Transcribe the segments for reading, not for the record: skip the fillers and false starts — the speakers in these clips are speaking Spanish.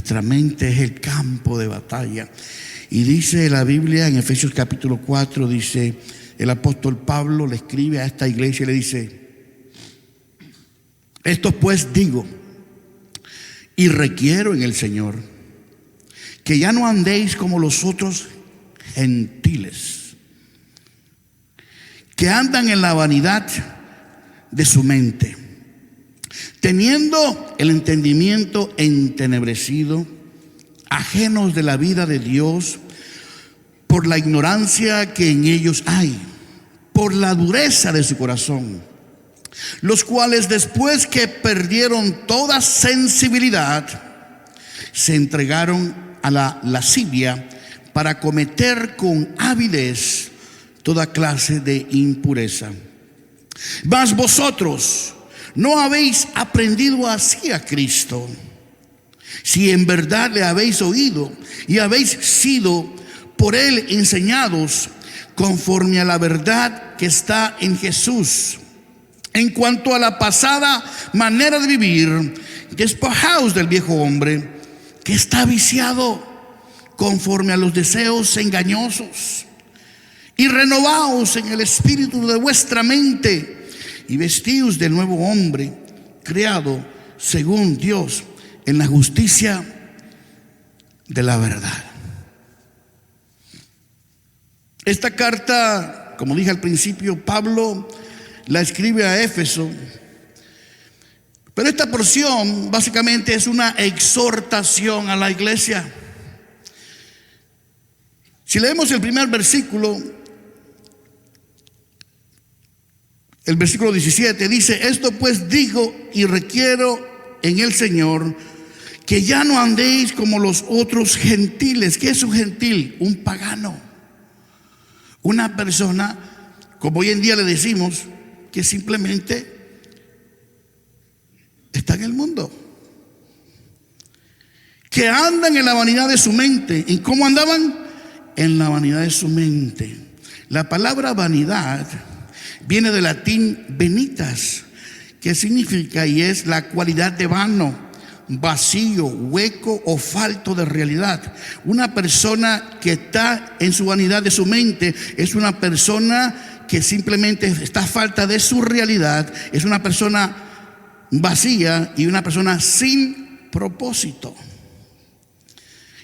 Nuestra mente es el campo de batalla. Y dice la Biblia en Efesios capítulo 4, dice, el apóstol Pablo le escribe a esta iglesia y le dice: esto pues digo y requiero en el Señor, que ya no andéis como los otros gentiles, que andan en la vanidad de su mente, teniendo el entendimiento entenebrecido, ajenos de la vida de Dios, por la ignorancia que en ellos hay, por la dureza de su corazón, los cuales después que perdieron toda sensibilidad, se entregaron a la lascivia para cometer con avidez toda clase de impureza. Mas vosotros no habéis aprendido así a Cristo, si en verdad le habéis oído y habéis sido por él enseñados conforme a la verdad que está en Jesús. En cuanto a la pasada manera de vivir, despojaos del viejo hombre que está viciado conforme a los deseos engañosos, y renovaos en el espíritu de vuestra mente, y vestíos del nuevo hombre, creado según Dios en la justicia de la verdad. Esta carta, como dije al principio, Pablo la escribe a Éfeso, pero esta porción básicamente es una exhortación a la iglesia. Si leemos el primer versículo, el versículo 17 dice: esto pues digo y requiero en el Señor, que ya no andéis como los otros gentiles. ¿Qué es un gentil? Un pagano, una persona, como hoy en día le decimos, que simplemente está en el mundo, que andan en la vanidad de su mente. ¿Y cómo andaban? En la vanidad de su mente. La palabra vanidad viene del latín vanitas, que significa y es la cualidad de vano, vacío, hueco o falto de realidad. Una persona que está en su vanidad de su mente es una persona que simplemente está a falta de su realidad, es una persona vacía y una persona sin propósito.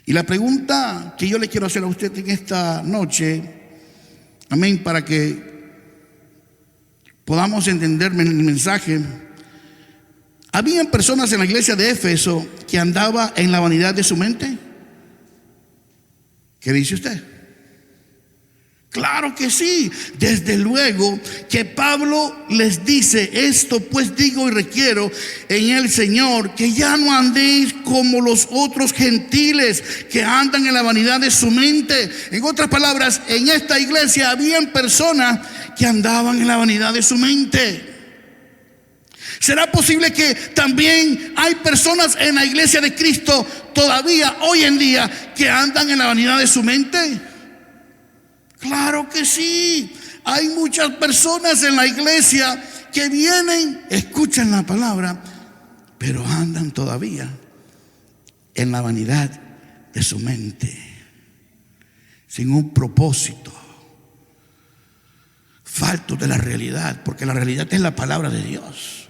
Y la pregunta que yo le quiero hacer a usted en esta noche, amén, para que podamos entender el mensaje: ¿habían personas en la iglesia de Éfeso que andaba en la vanidad de su mente? ¿Qué dice usted? Claro que sí. Desde luego que Pablo les dice: esto pues digo y requiero en el Señor, que ya no andéis como los otros gentiles que andan en la vanidad de su mente. En otras palabras, en esta iglesia habían personas que andaban en la vanidad de su mente. ¿Será posible que también hay personas en la iglesia de Cristo todavía hoy en día que andan en la vanidad de su mente? Claro que sí. Hay muchas personas en la iglesia que vienen, escuchan la palabra, pero andan todavía en la vanidad de su mente, sin un propósito, falto de la realidad, porque la realidad es la palabra de Dios.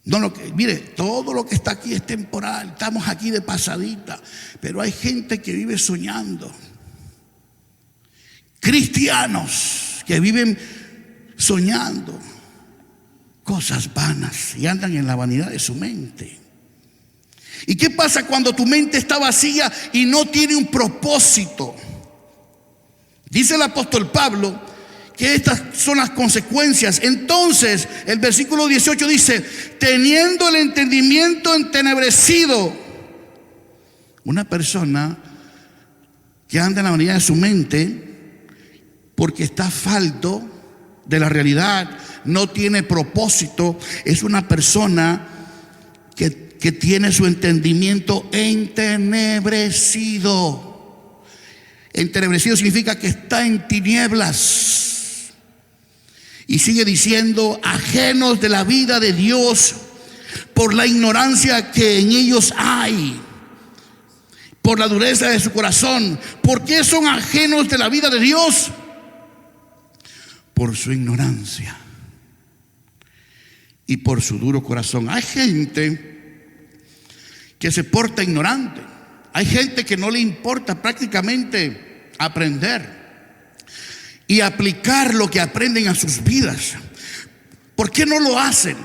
No mire, todo lo que está aquí es temporal. Estamos aquí de pasadita, pero hay gente que vive soñando. Cristianos que viven soñando cosas vanas y andan en la vanidad de su mente. ¿Y qué pasa cuando tu mente está vacía y no tiene un propósito? Dice el apóstol Pablo que estas son las consecuencias. Entonces el versículo 18 dice: teniendo el entendimiento entenebrecido. Una persona que anda en la vanidad de su mente porque está falto de la realidad, no tiene propósito, es una persona que tiene su entendimiento entenebrecido. Entenebrecido significa que está en tinieblas. Y sigue diciendo: ajenos de la vida de Dios por la ignorancia que en ellos hay, por la dureza de su corazón. ¿Por qué son ajenos de la vida de Dios? Por su ignorancia y por su duro corazón. Hay gente que se porta ignorante. Hay gente que no le importa prácticamente aprender y aplicar lo que aprenden a sus vidas. ¿Por qué no lo hacen?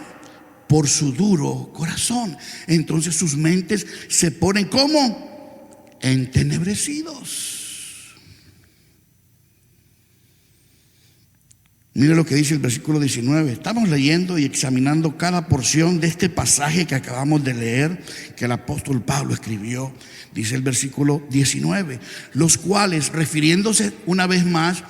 Por su duro corazón. Entonces sus mentes se ponen como entenebrecidos. Mire lo que dice el versículo 19. Estamos leyendo y examinando cada porción de este pasaje que acabamos de leer, que el apóstol Pablo escribió. Dice el versículo 19, los cuales, refiriéndose una vez más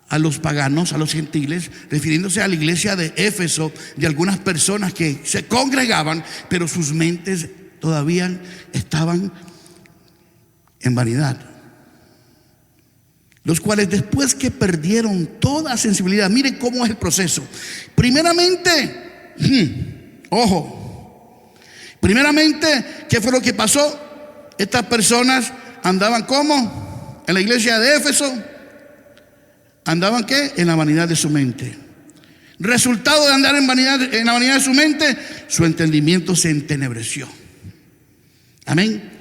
a los paganos, a los gentiles, refiriéndose a la iglesia de Éfeso, de algunas personas que se congregaban, pero sus mentes todavía estaban en vanidad. Los cuales, después que perdieron toda sensibilidad, miren cómo es el proceso. Primeramente, primeramente, ¿qué fue lo que pasó? Estas personas andaban ¿cómo? En la iglesia de Éfeso, andaban ¿qué? En la vanidad de su mente. Resultado de andar en la vanidad de su mente, su entendimiento se entenebreció. Amén.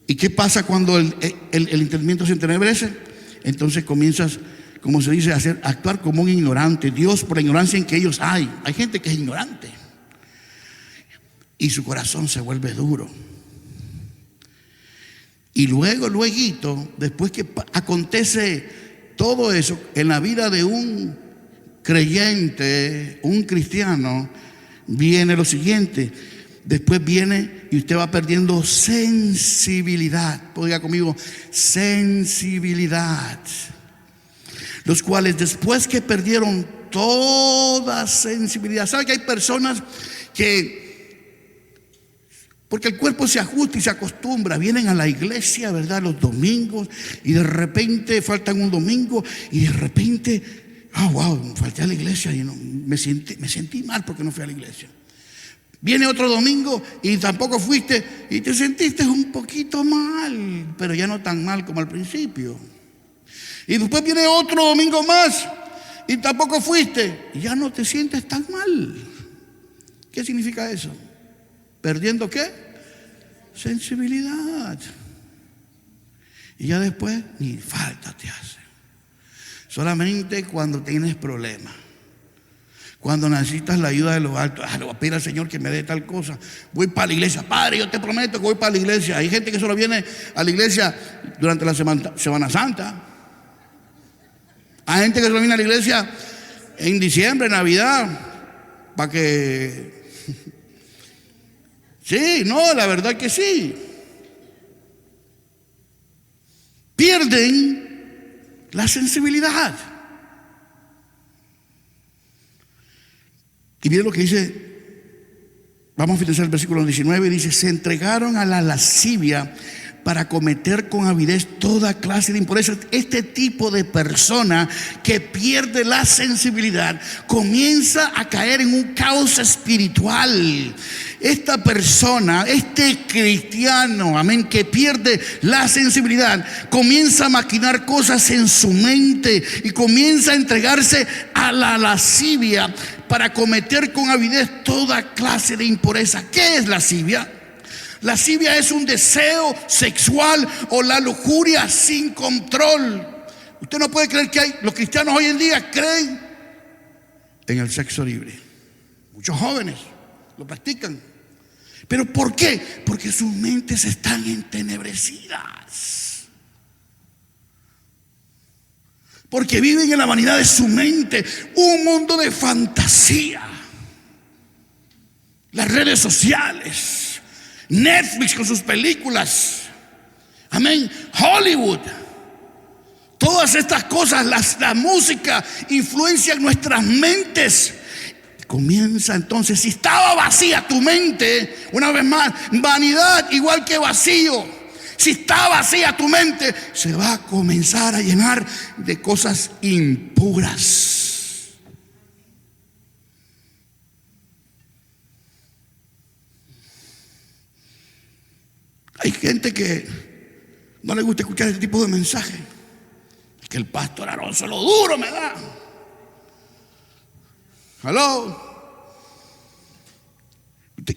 ¿Y qué pasa cuando el entendimiento se entenebrece? Entonces comienzas, como se dice, a actuar como un ignorante. Dios, por la ignorancia en que ellos hay gente que es ignorante y su corazón se vuelve duro. Y luego, después que acontece todo eso en la vida de un creyente, un cristiano, viene lo siguiente. Después viene y usted va perdiendo sensibilidad. Diga conmigo, sensibilidad. Los cuales, después que perdieron toda sensibilidad. ¿Sabe que hay personas que, porque el cuerpo se ajusta y se acostumbra, vienen a la iglesia, ¿verdad?, los domingos, y de repente faltan un domingo y de repente, wow, falté a la iglesia y no, me sentí mal porque no fui a la iglesia. Viene otro domingo y tampoco fuiste y te sentiste un poquito mal, pero ya no tan mal como al principio. Y después viene otro domingo más y tampoco fuiste y ya no te sientes tan mal. ¿Qué significa eso? ¿Perdiendo qué? Sensibilidad. Y ya después ni falta te hace. Solamente cuando tienes problemas. Cuando necesitas la ayuda de los altos, le voy a pedir al Señor que me dé tal cosa. Voy para la iglesia. Padre, yo te prometo que voy para la iglesia. Hay gente que solo viene a la iglesia durante la Semana Santa. Hay gente que solo viene a la iglesia en diciembre, Navidad, para que... Sí, no, la verdad que sí. Pierden la sensibilidad. Y miren lo que dice, vamos a finalizar el versículo 19, dice, se entregaron a la lascivia para cometer con avidez toda clase de impureza. Este tipo de persona que pierde la sensibilidad comienza a caer en un caos espiritual. Esta persona, este cristiano, amén, que pierde la sensibilidad, comienza a maquinar cosas en su mente y comienza a entregarse a la lascivia para cometer con avidez toda clase de impureza. ¿Qué es lascivia? Lascivia es un deseo sexual o la lujuria sin control. Usted no puede creer que los cristianos hoy en día creen en el sexo libre. Muchos jóvenes lo practican. ¿Pero por qué? Porque sus mentes están entenebrecidas. Porque viven en la vanidad de su mente, un mundo de fantasía. Las redes sociales, Netflix con sus películas, amén, Hollywood, todas estas cosas, la música influencian nuestras mentes. Comienza entonces, si estaba vacía tu mente, una vez más, vanidad igual que vacío. Si está vacía tu mente, se va a comenzar a llenar de cosas impuras. Hay gente que no le gusta escuchar este tipo de mensajes. Es que el pastor Alonso lo duro me da. Hello.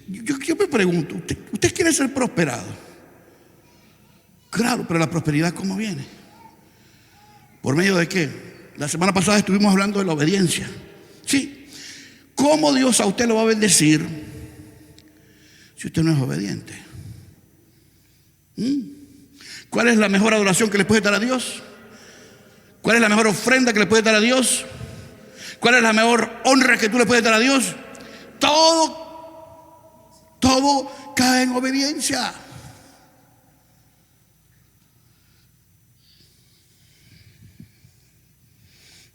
Yo me pregunto, ¿usted quiere ser prosperado? Claro, pero la prosperidad ¿cómo viene? ¿Por medio de qué? La semana pasada estuvimos hablando de la obediencia. Sí. ¿Cómo Dios a usted lo va a bendecir si usted no es obediente? ¿Cuál es la mejor adoración que le puede dar a Dios? ¿Cuál es la mejor ofrenda que le puede dar a Dios? ¿Cuál es la mejor honra que tú le puedes dar a Dios? Todo cae en obediencia.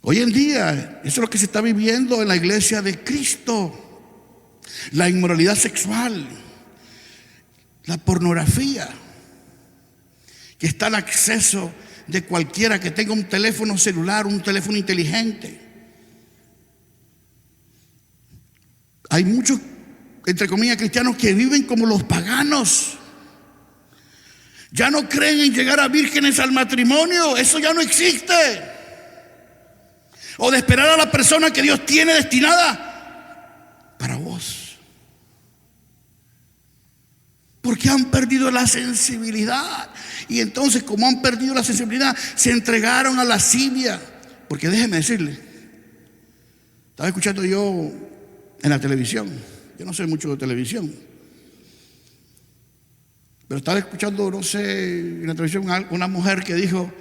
Hoy en día, eso es lo que se está viviendo en la iglesia de Cristo. La inmoralidad sexual, la pornografía, que está al acceso de cualquiera que tenga un teléfono celular, un teléfono inteligente. Hay muchos, entre comillas, cristianos que viven como los paganos. Ya no creen en llegar a vírgenes al matrimonio, eso ya no existe. O de esperar a la persona que Dios tiene destinada para vos. Porque han perdido la sensibilidad. Y entonces, como han perdido la sensibilidad, se entregaron a la lascivia. Porque déjeme decirle, estaba escuchando yo en la televisión. Yo no sé mucho de televisión, pero estaba escuchando, no sé, en la televisión una mujer que dijo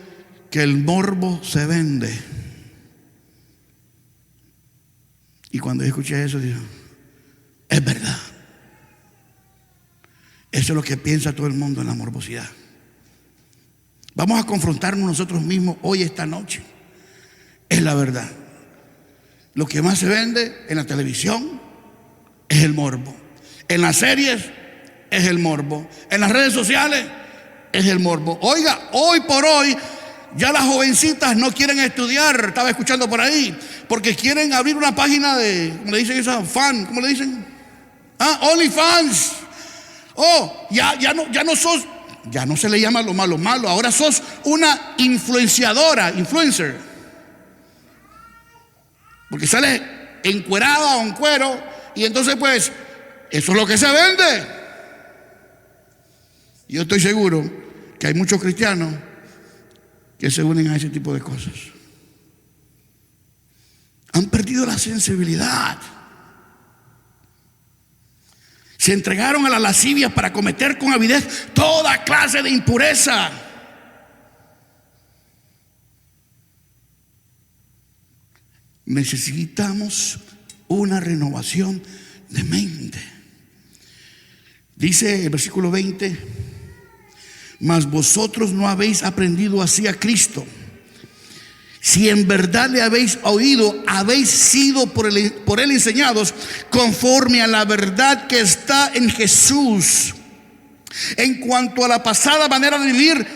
que el morbo se vende. Y cuando yo escuché eso, digo, es verdad. Eso es lo que piensa todo el mundo en la morbosidad. Vamos a confrontarnos nosotros mismos hoy, esta noche. Es la verdad. Lo que más se vende en la televisión es el morbo. En las series es el morbo. En las redes sociales es el morbo. Oiga, hoy por hoy ya las jovencitas no quieren estudiar. Estaba escuchando por ahí, porque quieren abrir una página de, ¿cómo le dicen esa? Fan, ¿cómo le dicen? OnlyFans. Oh, ya no sos, ya no se le llama lo malo, ahora sos una influenciadora, influencer. Porque sale encuerada o en cuero, y entonces pues, eso es lo que se vende. Yo estoy seguro que hay muchos cristianos que se unen a ese tipo de cosas. Han perdido la sensibilidad. Se entregaron a la lascivia para cometer con avidez toda clase de impureza. Necesitamos una renovación de mente. Dice el versículo 20: mas vosotros no habéis aprendido así a Cristo. Si en verdad le habéis oído, habéis sido por él enseñados conforme a la verdad que está en Jesús. En cuanto a la pasada manera de vivir,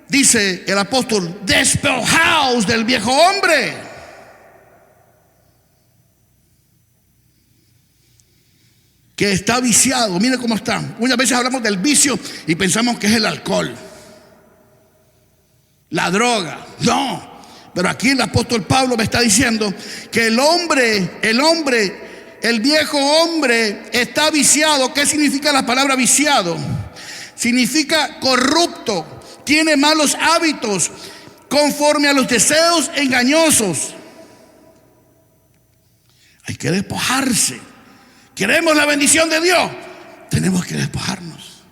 dice el apóstol, despojaos del viejo hombre. Que está viciado. Mire cómo está. Muchas veces hablamos del vicio y pensamos que es el alcohol, la droga. No. Pero aquí el apóstol Pablo me está diciendo que el viejo hombre está viciado. ¿Qué significa la palabra viciado? Significa corrupto, tiene malos hábitos, conforme a los deseos engañosos. Hay que despojarse. ¿Queremos la bendición de Dios? Tenemos que despojarnos.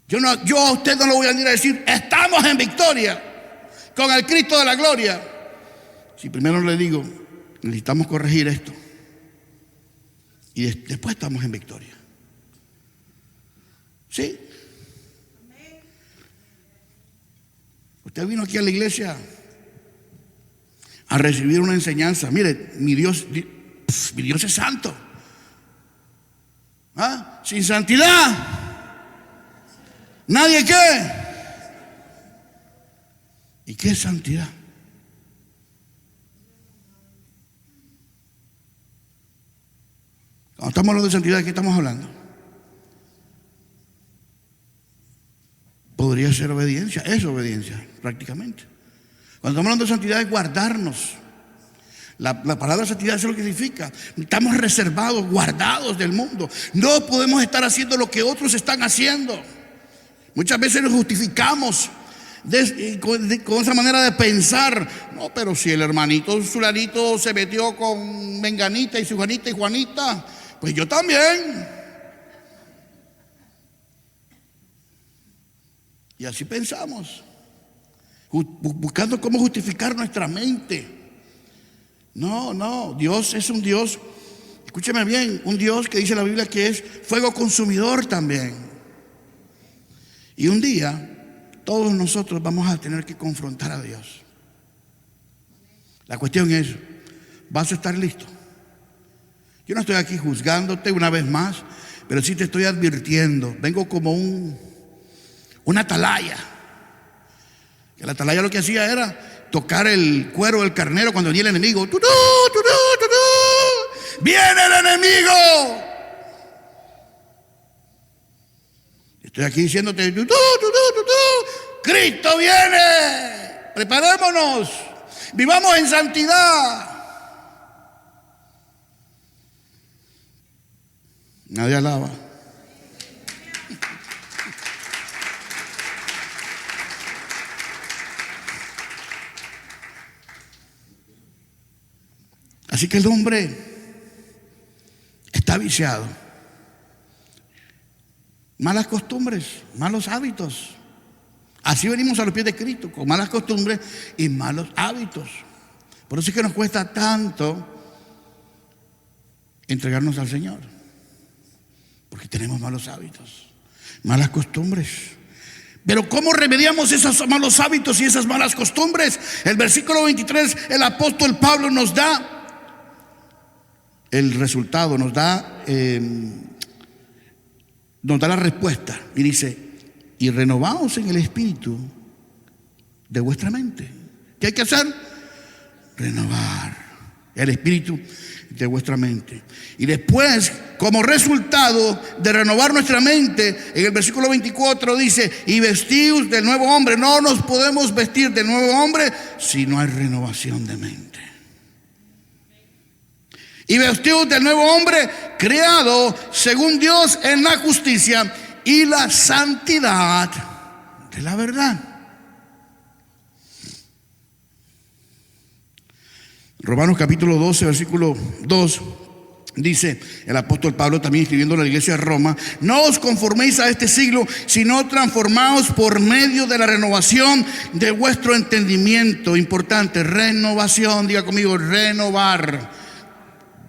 Yo a usted no le voy a venir a decir, estamos en victoria con el Cristo de la gloria, si primero le digo, necesitamos corregir esto y después estamos en victoria. ¿Sí? Usted vino aquí a la iglesia a recibir una enseñanza. Mire, mi Dios es santo. Sin santidad nadie qué. ¿Y qué es santidad? Cuando estamos hablando de santidad, ¿de qué estamos hablando? podría ser obediencia, es obediencia prácticamente. Cuando estamos hablando de santidad es guardarnos. La palabra santidad es lo que significa. Estamos reservados, guardados del mundo. No podemos estar haciendo lo que otros están haciendo. Muchas veces nos justificamos con esa manera de pensar. No, pero si el hermanito Zulanito se metió con Menganita y Sujanita y Juanita, pues yo también. Y así pensamos, buscando cómo justificar nuestra mente. No, Dios es un Dios, escúcheme bien, un Dios que dice la Biblia que es fuego consumidor también. Y un día todos nosotros vamos a tener que confrontar a Dios. La cuestión es, ¿vas a estar listo? Yo no estoy aquí juzgándote una vez más, pero sí te estoy advirtiendo. Vengo como una atalaya. Que la atalaya lo que hacía era tocar el cuero del carnero cuando venía el enemigo. ¡Tutú, tutú, tutú! ¡Viene el enemigo! Estoy aquí diciéndote, ¡tutú, tutú, tutú! ¡Cristo viene! Preparémonos, vivamos en santidad. Nadie alaba. Así que el hombre está viciado. Malas costumbres, malos hábitos. Así venimos a los pies de Cristo, con malas costumbres y malos hábitos. Por eso es que nos cuesta tanto entregarnos al Señor. Porque tenemos malos hábitos, malas costumbres. Pero ¿cómo remediamos esos malos hábitos y esas malas costumbres? El versículo 23, el apóstol Pablo nos da el resultado, nos da la respuesta y dice: y renovaos en el espíritu de vuestra mente. ¿Qué hay que hacer? Renovar el espíritu de vuestra mente. Y después, como resultado de renovar nuestra mente, en el versículo 24 dice: y vestíos del nuevo hombre. No nos podemos vestir del nuevo hombre si no hay renovación de mente. Y vestíos del nuevo hombre, creado según Dios en la justicia y la santidad de la verdad. Romanos capítulo 12, versículo 2, dice el apóstol Pablo, también escribiendo a la iglesia de Roma: no os conforméis a este siglo, sino transformaos por medio de la renovación de vuestro entendimiento. Importante, renovación, diga conmigo, renovar.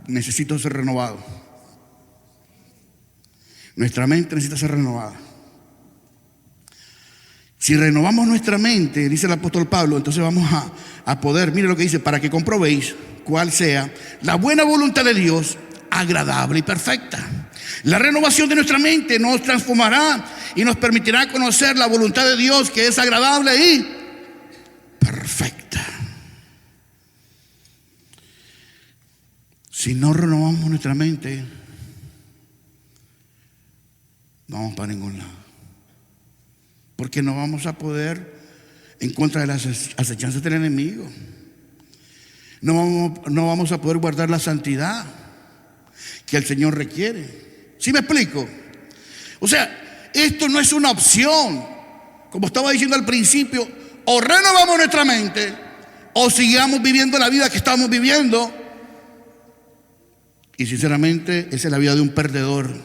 Necesito ser renovado. Nuestra mente necesita ser renovada. Si renovamos nuestra mente, dice el apóstol Pablo, entonces vamos a poder, mire lo que dice: para que comprobéis cuál sea la buena voluntad de Dios, agradable y perfecta. La renovación de nuestra mente nos transformará y nos permitirá conocer la voluntad de Dios, que es agradable y perfecta. Si no renovamos nuestra mente, no vamos para ningún lado. Porque no vamos a poder en contra de las acechanzas del enemigo. No vamos a poder guardar la santidad que el Señor requiere. ¿Sí me explico? O sea, esto no es una opción. Como estaba diciendo al principio, o renovamos nuestra mente o sigamos viviendo la vida que estamos viviendo. Y sinceramente, esa es la vida de un perdedor.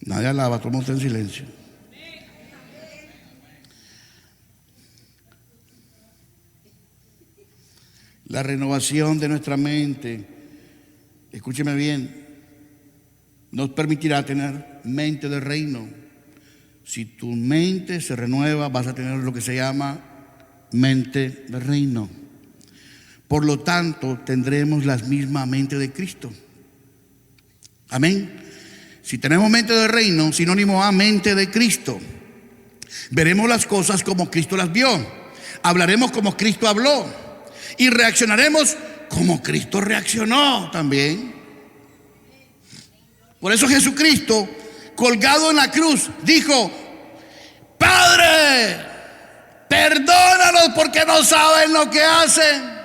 Nadie alaba, toma usted en silencio. La renovación de nuestra mente, escúcheme bien, nos permitirá tener mente de reino. Si tu mente se renueva, vas a tener lo que se llama mente de reino. Por lo tanto, tendremos la misma mente de Cristo. Amén. Si tenemos mente de reino, sinónimo a mente de Cristo, veremos las cosas como Cristo las vio. hablaremos como Cristo habló y reaccionaremos como Cristo reaccionó también. Por eso Jesucristo, colgado en la cruz, dijo: Padre, perdónalos porque no saben lo que hacen.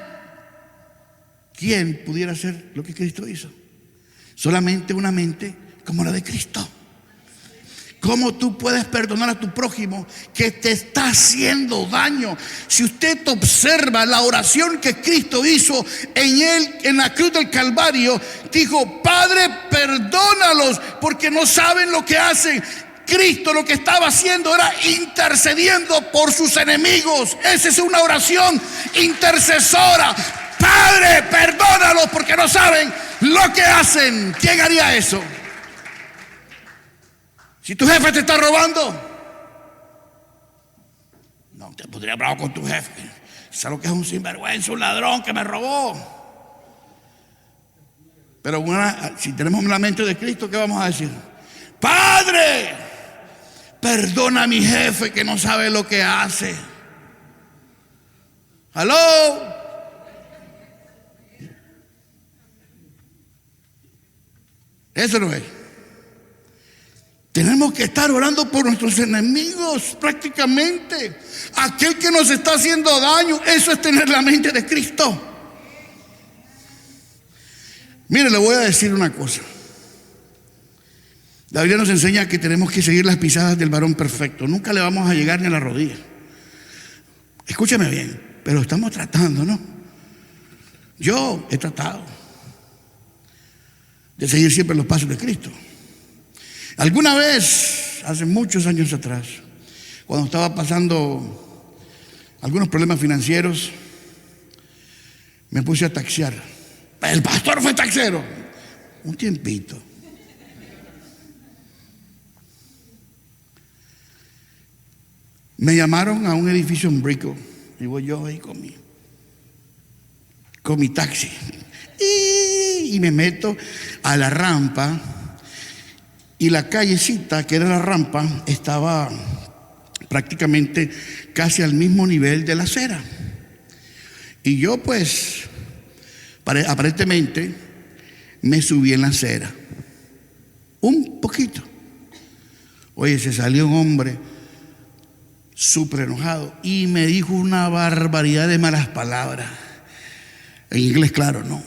¿Quién pudiera hacer lo que Cristo hizo? Solamente una mente como la de Cristo. ¿Cómo tú puedes perdonar a tu prójimo que te está haciendo daño? Si usted observa la oración que Cristo hizo en la cruz del Calvario, dijo: Padre, perdónalos porque no saben lo que hacen. Cristo lo que estaba haciendo era intercediendo por sus enemigos. Esa es una oración intercesora. Padre, perdónalos porque no saben lo que hacen. ¿Quién haría eso? Si tu jefe te está robando, no te podría bravo con tu jefe. ¿Sabes lo que es un sinvergüenza, un ladrón que me robó? Pero si tenemos la mente de Cristo, ¿qué vamos a decir? Padre, perdona a mi jefe que no sabe lo que hace. ¿Aló? Eso no es. Tenemos que estar orando por nuestros enemigos prácticamente. Aquel que nos está haciendo daño, eso es tener la mente de Cristo. Mire, le voy a decir una cosa. La Biblia nos enseña que tenemos que seguir las pisadas del varón perfecto. Nunca le vamos a llegar ni a la rodilla. Escúcheme bien, pero estamos tratando, ¿no? Yo he tratado de seguir siempre los pasos de Cristo. Alguna vez, hace muchos años atrás, cuando estaba pasando algunos problemas financieros, me puse a taxiar. El pastor fue taxero. Un tiempito. Me llamaron a un edificio en Brickell. Y voy yo ahí con mi taxi. Y me meto a la rampa. Y la callecita, que era la rampa, estaba prácticamente casi al mismo nivel de la acera. Y yo pues, aparentemente, me subí en la acera. Un poquito. Oye, se salió un hombre súper enojado y me dijo una barbaridad de malas palabras. En inglés, claro, ¿no?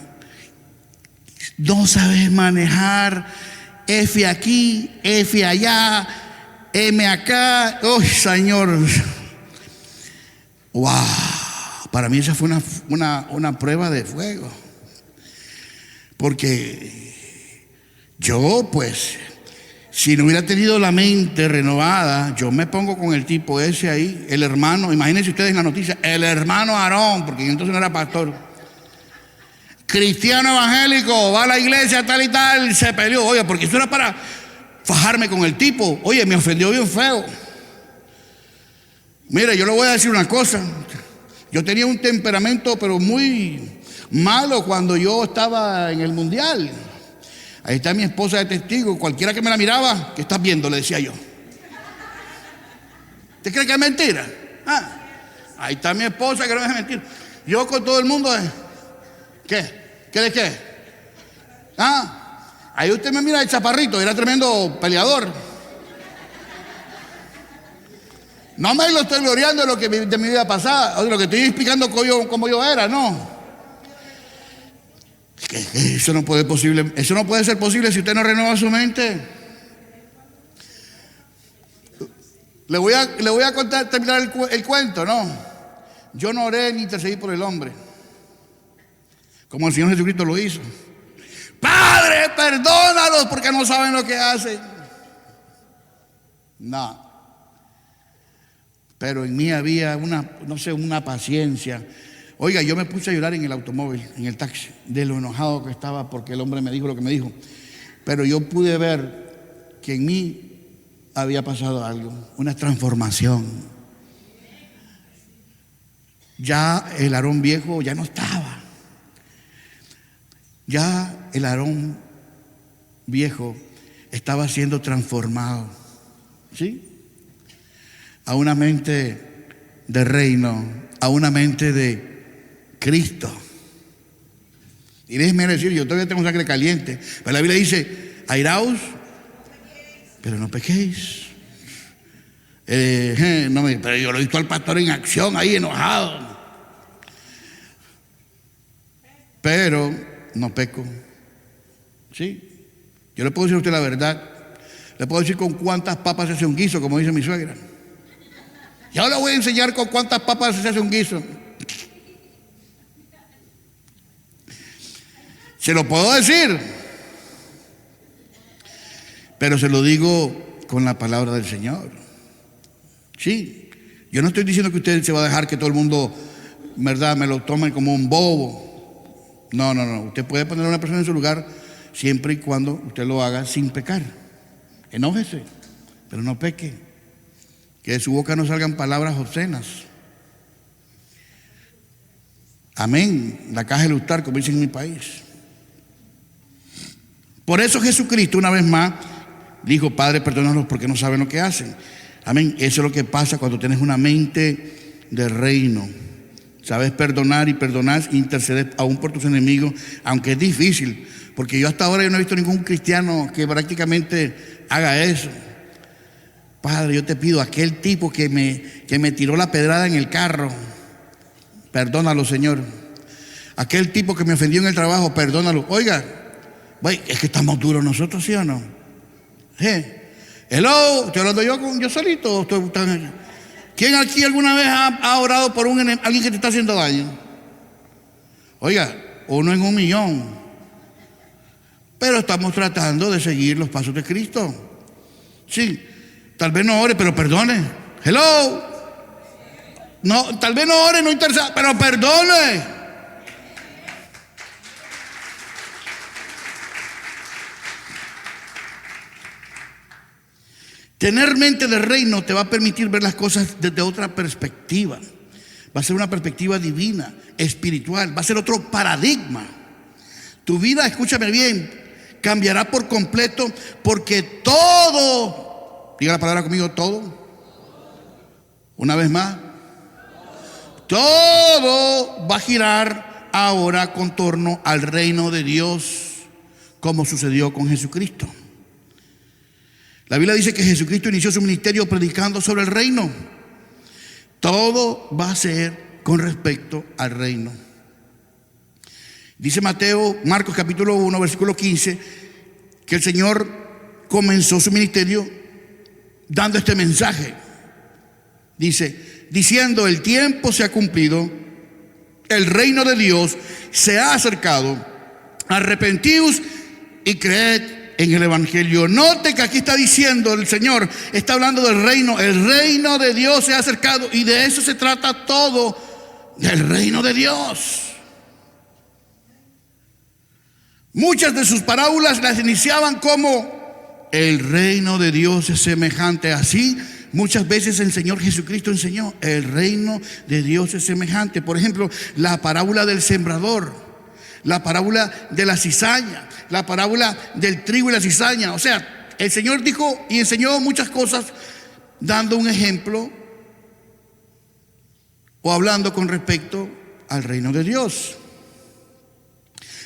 No sabes manejar. F aquí, F allá, M acá. ¡Oh, Señor! ¡Wow! Para mí esa fue una prueba de fuego. Porque yo, pues, si no hubiera tenido la mente renovada, yo me pongo con el tipo ese ahí, el hermano, imagínense ustedes en la noticia, el hermano Aarón, porque entonces no era pastor. Cristiano evangélico, va a la iglesia tal y tal, se peleó. Oye, porque eso era para fajarme con el tipo. Oye, me ofendió bien feo. Mire, yo le voy a decir una cosa. Yo tenía un temperamento pero muy malo cuando yo estaba en el mundial. Ahí está mi esposa de testigo. Cualquiera que me la miraba, ¿qué estás viendo?, le decía yo. ¿Usted cree que es mentira? Ahí está mi esposa, que no es mentira. Yo con todo el mundo, ¿qué? ¿Qué de qué? Ahí usted me mira el chaparrito, era tremendo peleador. No me lo estoy gloriando de mi vida pasada, lo que estoy explicando cómo yo era, no. Eso no puede ser posible si usted no renueva su mente. Le voy a terminar el cuento, ¿no? Yo no oré ni intercedí por el hombre, como el Señor Jesucristo lo hizo. Padre, perdónalos porque no saben lo que hacen. No. Pero en mí había una paciencia. Oiga, yo me puse a llorar en el automóvil, en el taxi, de lo enojado que estaba porque el hombre me dijo lo que me dijo. Pero yo pude ver que en mí había pasado algo, una transformación. Ya el Aarón viejo ya no estaba. Ya el Aarón viejo estaba siendo transformado, ¿sí? A una mente de reino a una mente de Cristo. Y déjenme decir, yo todavía tengo sangre caliente, pero la Biblia dice, airaos, pero no pequéis. Pero yo lo he visto al pastor en acción ahí enojado. Pero no peco. ¿Sí? Yo le puedo decir a usted la verdad. Le puedo decir con cuántas papas se hace un guiso, como dice mi suegra. Yo le voy a enseñar con cuántas papas se hace un guiso. Se lo puedo decir, pero se lo digo con la palabra del Señor. Sí, yo no estoy diciendo que usted se va a dejar que todo el mundo, ¿verdad?, me lo tome como un bobo. No. Usted puede poner a una persona en su lugar siempre y cuando usted lo haga sin pecar. Enójese, pero no peque. Que de su boca no salgan palabras obscenas. Amén. La caja de luchar, como dicen en mi país. Por eso Jesucristo, una vez más, dijo: Padre, perdónalos porque no saben lo que hacen. Amén. Eso es lo que pasa cuando tienes una mente de reino. Sabes perdonar y perdonar, interceder aún por tus enemigos, aunque es difícil, porque yo hasta ahora no he visto ningún cristiano que prácticamente haga eso. Padre, yo te pido, aquel tipo que me tiró la pedrada en el carro, perdónalo, Señor. Aquel tipo que me ofendió en el trabajo, perdónalo. Oiga, es que estamos duros nosotros, ¿sí o no? Hello, estoy hablando yo solito. ¿Quién aquí alguna vez ha orado por alguien que te está haciendo daño? Oiga, 1 en 1.000.000. Pero estamos tratando de seguir los pasos de Cristo. Sí, tal vez no ore, pero perdone. Hello. No, tal vez no ore, no interesa, pero perdone. Tener mente de reino te va a permitir ver las cosas desde otra perspectiva. Va a ser una perspectiva divina, espiritual, va a ser otro paradigma. Tu vida, escúchame bien, cambiará por completo, porque todo, diga la palabra conmigo, todo. Una vez más, todo va a girar ahora con torno al reino de Dios, como sucedió con Jesucristo. La Biblia dice que Jesucristo inició su ministerio predicando sobre el reino. Todo va a ser con respecto al reino. Dice Marcos capítulo 1, versículo 15, que el Señor comenzó su ministerio dando este mensaje. Dice, diciendo: el tiempo se ha cumplido, el reino de Dios se ha acercado, arrepentíos y creed en el Evangelio. Note que aquí está diciendo el Señor, está hablando del reino. El reino de Dios se ha acercado, y de eso se trata todo, del reino de Dios. Muchas de sus parábolas las iniciaban como: el reino de Dios es semejante. Así muchas veces el Señor Jesucristo enseñó: el reino de Dios es semejante. Por ejemplo, la parábola del sembrador, la parábola de la cizaña, la parábola del trigo y la cizaña. O sea, el Señor dijo y enseñó muchas cosas dando un ejemplo o hablando con respecto al reino de Dios.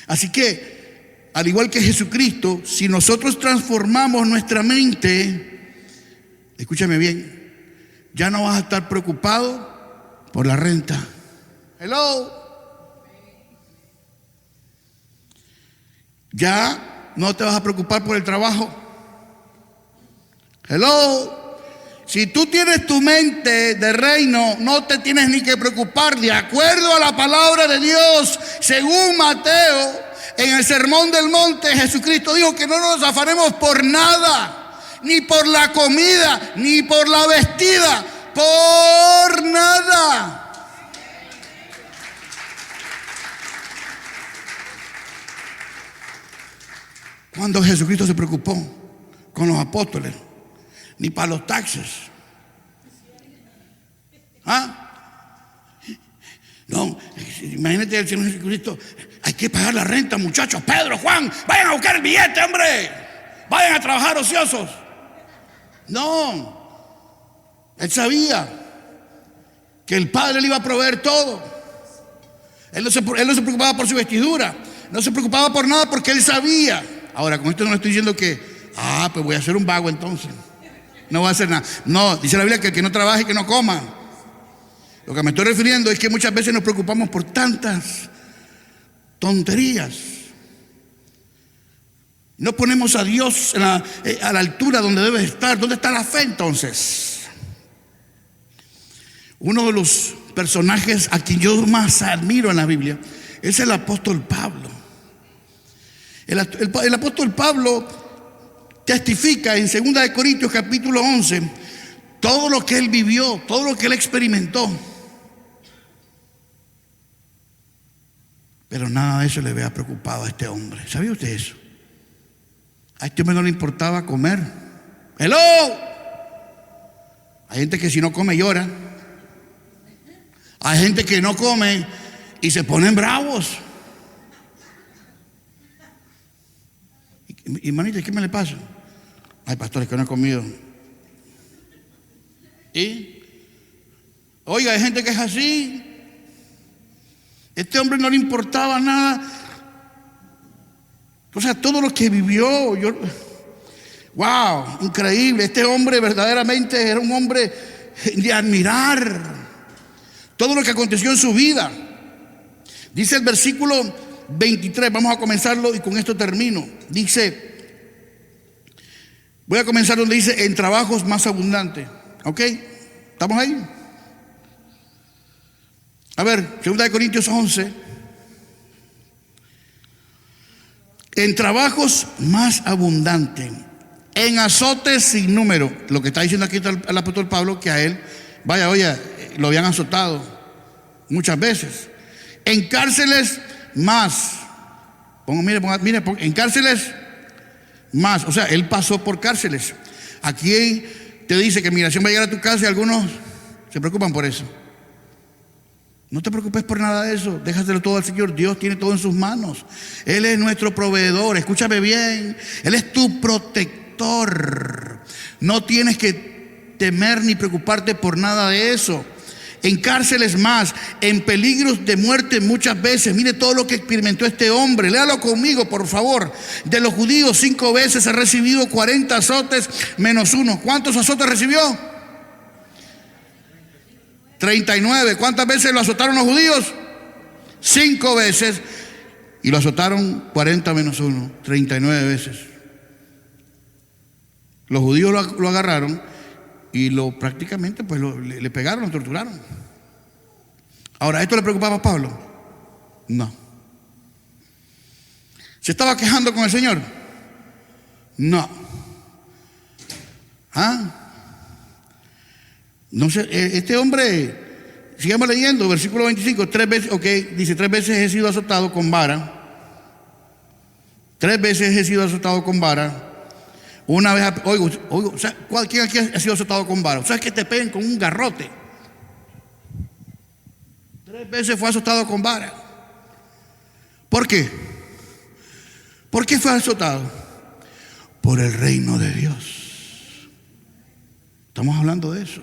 Así que, al igual que Jesucristo, si nosotros transformamos nuestra mente, escúchame bien, ya no vas a estar preocupado por la renta. Hello. Ya no te vas a preocupar por el trabajo. Hello. Si tú tienes tu mente de reino, no te tienes ni que preocupar. De acuerdo a la palabra de Dios, según Mateo, en el Sermón del Monte, Jesucristo dijo que no nos afanemos por nada, ni por la comida, ni por la vestida, por nada. Cuando Jesucristo se preocupó con los apóstoles, ni para los taxes. No, imagínate el Señor Jesucristo: hay que pagar la renta, muchachos. Pedro, Juan, vayan a buscar el billete, hombre. Vayan a trabajar ociosos. No, él sabía que el Padre le iba a proveer todo. Él no se preocupaba por su vestidura, no se preocupaba por nada porque él sabía. Ahora, con esto no le estoy diciendo que, pues voy a ser un vago entonces, no voy a hacer nada. No, dice la Biblia que el que no trabaje y que no coma. Lo que me estoy refiriendo es que muchas veces nos preocupamos por tantas tonterías. No ponemos a Dios a la altura donde debe estar. ¿Dónde está la fe entonces? Uno de los personajes a quien yo más admiro en la Biblia es el apóstol Pablo. El apóstol Pablo testifica en 2 Corintios capítulo 11 todo lo que él vivió, todo lo que él experimentó. Pero nada de eso le había preocupado a este hombre. ¿Sabía usted eso? A este hombre no le importaba comer. ¡Hello! Hay gente que si no come llora. Hay gente que no come y se ponen bravos. Hermanita, ¿qué me le pasa? Ay, pastor, es que no he comido. ¿Y? Oiga, hay gente que es así. Este hombre no le importaba nada. O sea, todo lo que vivió, wow, increíble. Este hombre verdaderamente era un hombre de admirar. Todo lo que aconteció en su vida. Dice el versículo 23, vamos a comenzarlo y con esto termino. Dice, voy a comenzar donde dice, en trabajos más abundantes. ¿Ok? ¿Estamos ahí? A ver, 2 Corintios 11. En trabajos más abundantes, en azotes sin número. Lo que está diciendo aquí el apóstol Pablo, que a él, oye, lo habían azotado muchas veces. En cárceles más. Mire, en cárceles más. O sea, él pasó por cárceles. Aquí te dice que migración va a llegar a tu casa y algunos se preocupan por eso. No te preocupes por nada de eso, déjaselo todo al Señor. Dios tiene todo en sus manos. Él es nuestro proveedor, escúchame bien. Él es tu protector. No tienes que temer ni preocuparte por nada de eso. En cárceles más, en peligros de muerte muchas veces. Mire todo lo que experimentó este hombre. Léalo conmigo, por favor. De los judíos 5 veces ha recibido 40 azotes menos 1. ¿Cuántos azotes recibió? 39. ¿Cuántas veces lo azotaron los judíos? 5 veces. Y lo azotaron 40 menos 1, 39 veces. Los judíos lo agarraron y prácticamente pues le pegaron, lo torturaron. Ahora, ¿esto le preocupaba a Pablo? No. ¿Se estaba quejando con el Señor? No. No sé, este hombre, sigamos leyendo, versículo 25, 3 veces, dice, 3 veces he sido azotado con vara. 3 veces he sido azotado con vara. Una vez, o sea, ¿quién aquí ha sido azotado con vara? O sea, que te peguen con un garrote. 3 veces fue azotado con vara. ¿Por qué? ¿Por qué fue azotado? Por el reino de Dios. Estamos hablando de eso.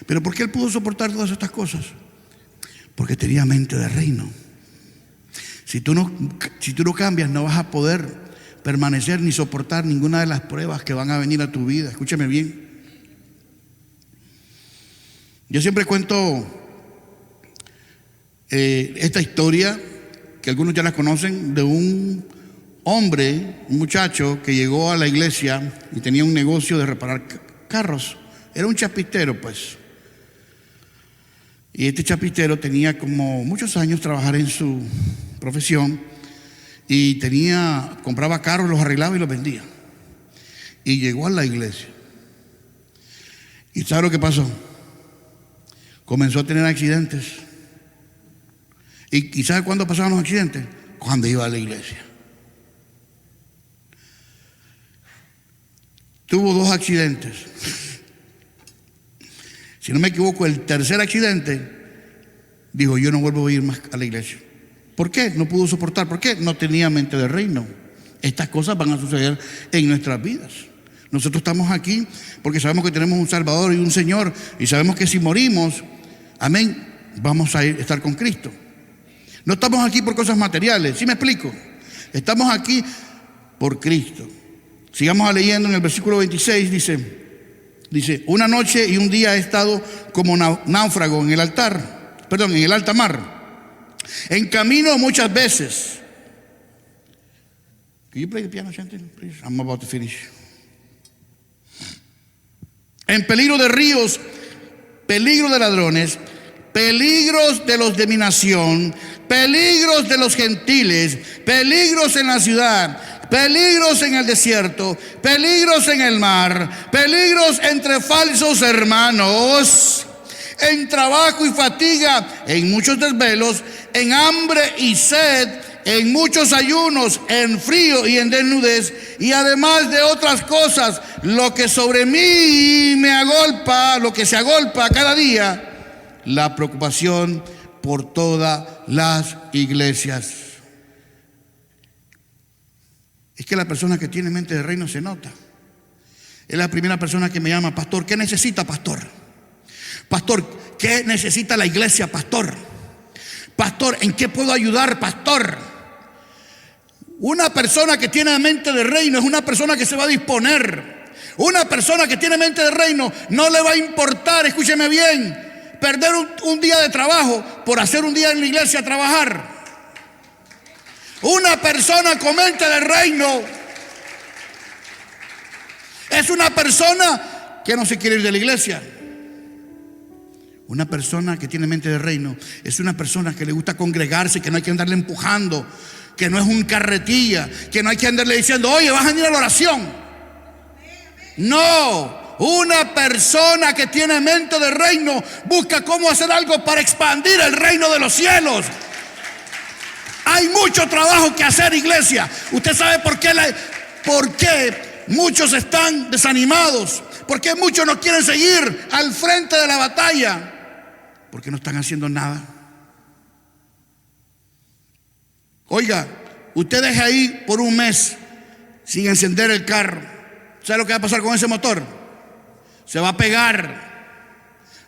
¿Pero por qué él pudo soportar todas estas cosas? Porque tenía mente de reino. Si tú no cambias, no vas a poder permanecer ni soportar ninguna de las pruebas que van a venir a tu vida. Escúchame bien. Yo siempre cuento esta historia, que algunos ya la conocen, de un hombre, un muchacho que llegó a la iglesia y tenía un negocio de reparar carros. Era un chapistero, pues. Y este chapistero tenía como muchos años trabajar en su profesión y compraba carros, los arreglaba y los vendía. Y llegó a la iglesia. ¿Y sabe lo que pasó? Comenzó a tener accidentes. ¿Y sabe cuándo pasaban los accidentes? Cuando iba a la iglesia. Tuvo 2 accidentes. Si no me equivoco, el tercer accidente, dijo, yo no vuelvo a ir más a la iglesia. ¿Por qué? No pudo soportar. ¿Por qué? No tenía mente de reino. Estas cosas van a suceder en nuestras vidas. Nosotros estamos aquí porque sabemos que tenemos un Salvador y un Señor, y sabemos que si morimos, amén, vamos a estar con Cristo. No estamos aquí por cosas materiales, ¿sí me explico? Estamos aquí por Cristo. Sigamos leyendo en el versículo 26, dice, una noche y un día he estado como náufrago en el alta mar, en camino muchas veces. Can you play the piano, Chantel, please? I'm about to finish. En peligro de ríos, peligro de ladrones, peligros de los de mi nación, peligros de los gentiles, peligros en la ciudad, peligros en el desierto, peligros en el mar, peligros entre falsos hermanos, en trabajo y fatiga, en muchos desvelos, en hambre y sed, en muchos ayunos, en frío y en desnudez, y además de otras cosas, lo que sobre mí me agolpa, lo que se agolpa cada día, la preocupación por todas las iglesias. Es que la persona que tiene mente de reino se nota. Es la primera persona que me llama: pastor, ¿qué necesita, pastor? Pastor, ¿qué necesita la iglesia, pastor? Pastor, ¿en qué puedo ayudar, pastor? Una persona que tiene mente de reino es una persona que se va a disponer. Una persona que tiene mente de reino no le va a importar, escúcheme bien, perder un día de trabajo por hacer un día en la iglesia a trabajar. Una persona con mente de reino es una persona que no se quiere ir de la iglesia. Una persona que tiene mente de reino es una persona que le gusta congregarse, que no hay que andarle empujando, que no es un carretilla, que no hay que andarle diciendo: oye, vas a venir a la oración. No, una persona que tiene mente de reino busca cómo hacer algo para expandir el reino de los cielos. Hay mucho trabajo que hacer, iglesia. Usted sabe por qué muchos están desanimados, por qué muchos no quieren seguir al frente de la batalla, porque no están haciendo nada. Oiga, usted deja ahí por un mes sin encender el carro. ¿Sabe lo que va a pasar con ese motor? Se va a pegar,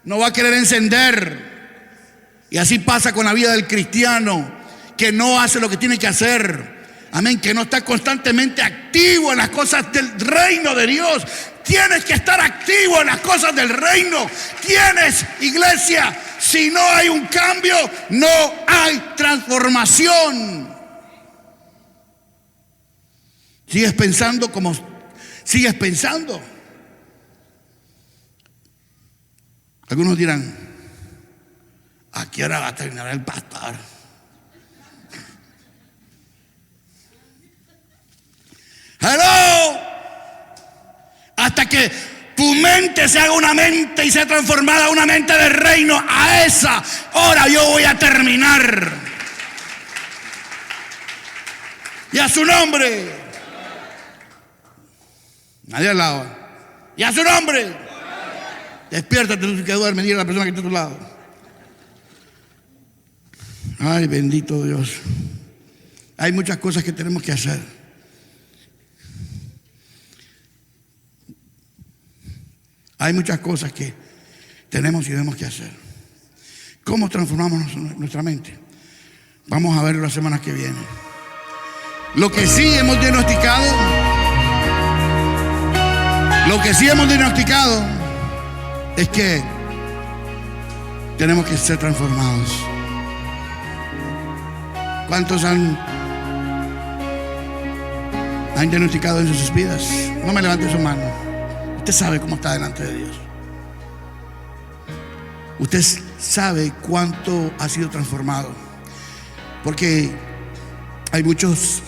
no va a querer encender. Y así pasa con la vida del cristiano, que no hace lo que tiene que hacer. Amén, que no está constantemente activo en las cosas del reino de Dios. Tienes que estar activo en las cosas del reino. Tienes, iglesia, si no hay un cambio, no hay transformación. Sigues pensando como sigues pensando. Algunos dirán: ¿a qué hora va a terminar el pastor? Hello. Hasta que tu mente se haga una mente y sea transformada a una mente de reino, a esa hora yo voy a terminar. Y a su nombre. Nadie al lado. Y a su nombre. Despiértate, tú que duermes, dile a la persona que está a tu lado: ay, bendito Dios. Hay muchas cosas que tenemos que hacer. Hay muchas cosas que tenemos y debemos que hacer. ¿Cómo transformamos nuestra mente? Vamos a verlo la semana que viene. Lo que sí hemos diagnosticado es que tenemos que ser transformados. ¿Cuántos han diagnosticado en sus vidas? No me levante su mano. Usted sabe cómo está delante de Dios. Usted sabe cuánto ha sido transformado. Porque hay muchos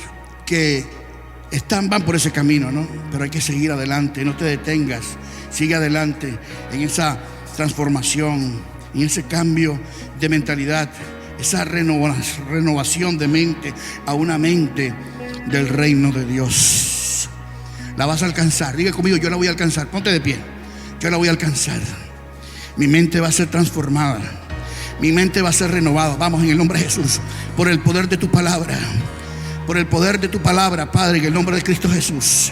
que van por ese camino, ¿no? Pero hay que seguir adelante, no te detengas. Sigue adelante en esa transformación, en ese cambio de mentalidad, esa renovación de mente a una mente del reino de Dios. La vas a alcanzar. Diga conmigo: yo la voy a alcanzar. Ponte de pie. Yo la voy a alcanzar. Mi mente va a ser transformada. Mi mente va a ser renovada. Vamos, en el nombre de Jesús. Por el poder de tu palabra. Por el poder de tu palabra, Padre, en el nombre de Cristo Jesús.